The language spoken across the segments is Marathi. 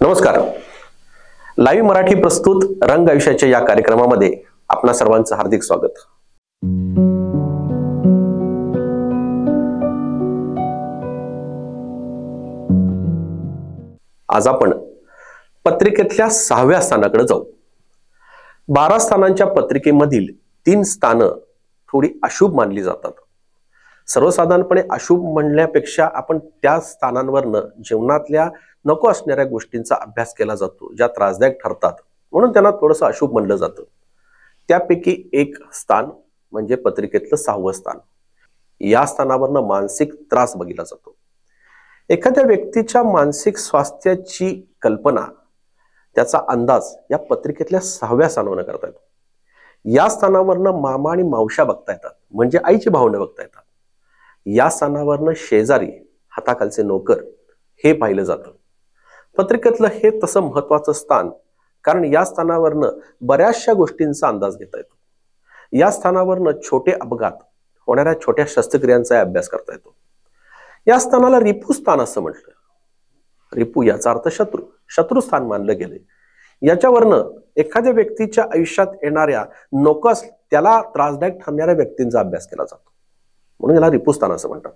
नमस्कार. लाईव्ह मराठी प्रस्तुत रंग आयुष्याच्या या कार्यक्रमामध्ये आपणा सर्वांचं हार्दिक स्वागत. आज आपण पत्रिकेतल्या 6व्या स्थानाकडे जाऊ. 12 स्थानांच्या पत्रिकेमधील 3 स्थानं थोडी अशुभ मानली जातात. सर्वसाधारणपणे अशुभ म्हणण्यापेक्षा आपण त्या स्थानांवरनं जीवनातल्या नको असणाऱ्या गोष्टींचा अभ्यास केला जातो, ज्या त्रासदायक ठरतात, म्हणून त्यांना थोडंसं अशुभ म्हणलं जातं. त्यापैकी एक स्थान म्हणजे पत्रिकेतलं 6वं स्थान. या स्थानावरनं मानसिक त्रास बघितला जातो. एखाद्या व्यक्तीच्या मानसिक स्वास्थ्याची कल्पना, त्याचा अंदाज या पत्रिकेतल्या 6व्या स्थानावरनं करता येतो. या स्थानावरनं मामा आणि मावशा बघता येतात, म्हणजे आईची भावना बघता येतात. या स्थानावरनं शेजारी, हाताखालचे नोकर हे पाहिलं जातं. पत्रिकेतलं हे तसं महत्वाचं स्थान, कारण या स्थानावरनं बऱ्याचशा गोष्टींचा अंदाज घेता येतो. या स्थानावरनं छोटे अपघात, होणाऱ्या छोट्या शस्त्रक्रियांचा अभ्यास करता येतो. या स्थानाला रिपू स्थान असं म्हटलं. रिपू याचा अर्थ शत्रू, शत्रुस्थान मानलं गेले. याच्यावरनं एखाद्या व्यक्तीच्या आयुष्यात येणाऱ्या नकोस त्याला त्रासदायक ठरणाऱ्या व्यक्तींचा अभ्यास केला जातो, म्हणून याला रिपू स्थान असं म्हणतात.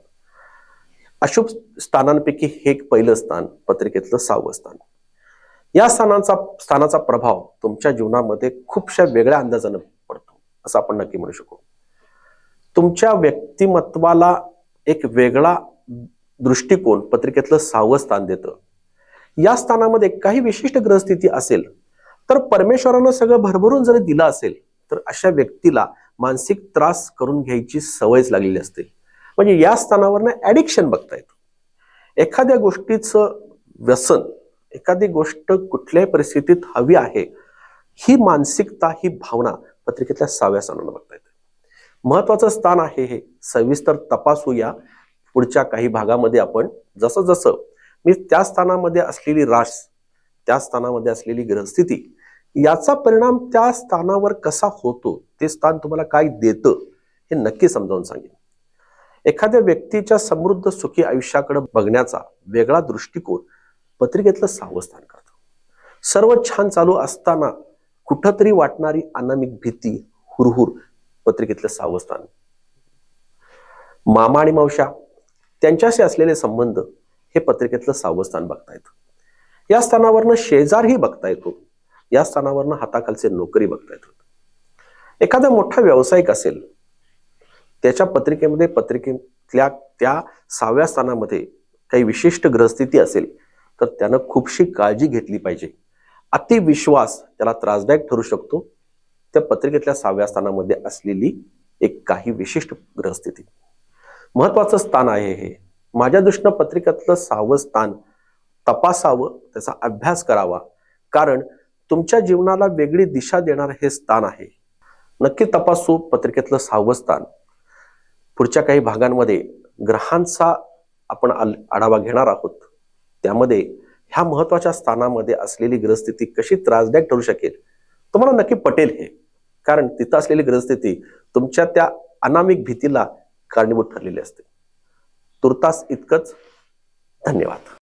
अशुभ स्थानांपैकी हे एक पहिलं स्थान, पत्रिकेतलं 6वं स्थान. या स्थानाचा प्रभाव तुमच्या जीवनामध्ये खूपशा वेगळ्या अंदाजानं पडतो असं आपण नक्की म्हणू शकू. तुमच्या व्यक्तिमत्वाला एक वेगळा दृष्टिकोन पत्रिकेतलं 6वं स्थान देतं. या स्थानामध्ये काही विशिष्ट ग्रहस्थिती असेल तर परमेश्वरानं सगळं भरभरून जरी दिलं असेल तर अशा व्यक्तीला मानसिक त्रास करून घ्यायची सवयच लागलेली असते. म्हणजे या स्थानावरनं ऍडिक्शन बघता येतं. एखाद्या गोष्टीचं व्यसन, एखादी गोष्ट कुठल्याही परिस्थितीत हवी आहे, ही मानसिकता, ही भावना पत्रिकेतल्या 6व्या स्थानावर बघता येते. महत्वाचं स्थान आहे हे. सविस्तर तपासूया पुढच्या काही भागामध्ये. आपण जसं जसं मी त्या स्थानामध्ये असलेली रास, त्या स्थानामध्ये असलेली ग्रहस्थिती, याचा परिणाम त्या स्थानावर कसा होतो, ते स्थान तुम्हाला काय देतं हे नक्की समजावून सांगेन. एखाद्या व्यक्तीच्या समृद्ध सुखी आयुष्याकडे बघण्याचा वेगळा दृष्टिकोन पत्रिकेतलं 6वं स्थान करतं. सर्व छान चालू असताना कुठंतरी वाटणारी अनामिक भीती, हुरहुर, पत्रिकेतलं 6वं स्थान. मामा आणि मावशा त्यांच्याशी असलेले संबंध हे पत्रिकेतलं 6वं स्थान बघता येतं. या स्थानावरनं शेजारही बघता येतो. या स्थानावरनं हाताखालचे नोकरी बघता येतात. एखादा मोठा व्यावसायिक असेल, त्याच्या पत्रिकेमध्ये पत्रिकेतल्या त्या 6व्या स्थानामध्ये काही विशिष्ट ग्रहस्थिती असेल तर त्यानं खूपशी काळजी घेतली पाहिजे. अतिविश्वास त्याला त्रासदायक ठरू शकतो. त्या पत्रिकेतल्या 6व्या स्थानामध्ये असलेली एक काही विशिष्ट ग्रहस्थिती. महत्वाचं स्थान आहे हे. माझ्या दृष्टीनं पत्रिकेतलं 6वं स्थान तपासावं, त्याचा अभ्यास करावा, कारण तुमच्या जीवनाला वेगळी दिशा देणार हे स्थान आहे. नक्की तपासू पत्रिकेतलं 6वं स्थान. पुढच्या काही भागांमध्ये ग्रहांचा आपण आढावा घेणार आहोत. त्यामध्ये ह्या महत्वाच्या स्थानामध्ये असलेली ग्रहस्थिती कशी त्रासदायक ठरू शकेल तुम्हाला नक्की पटेल हे, कारण तिथं असलेली ग्रहस्थिती तुमच्या त्या अनामिक भीतीला कारणीभूत ठरलेली असते. तुर्तास इतकंच. धन्यवाद.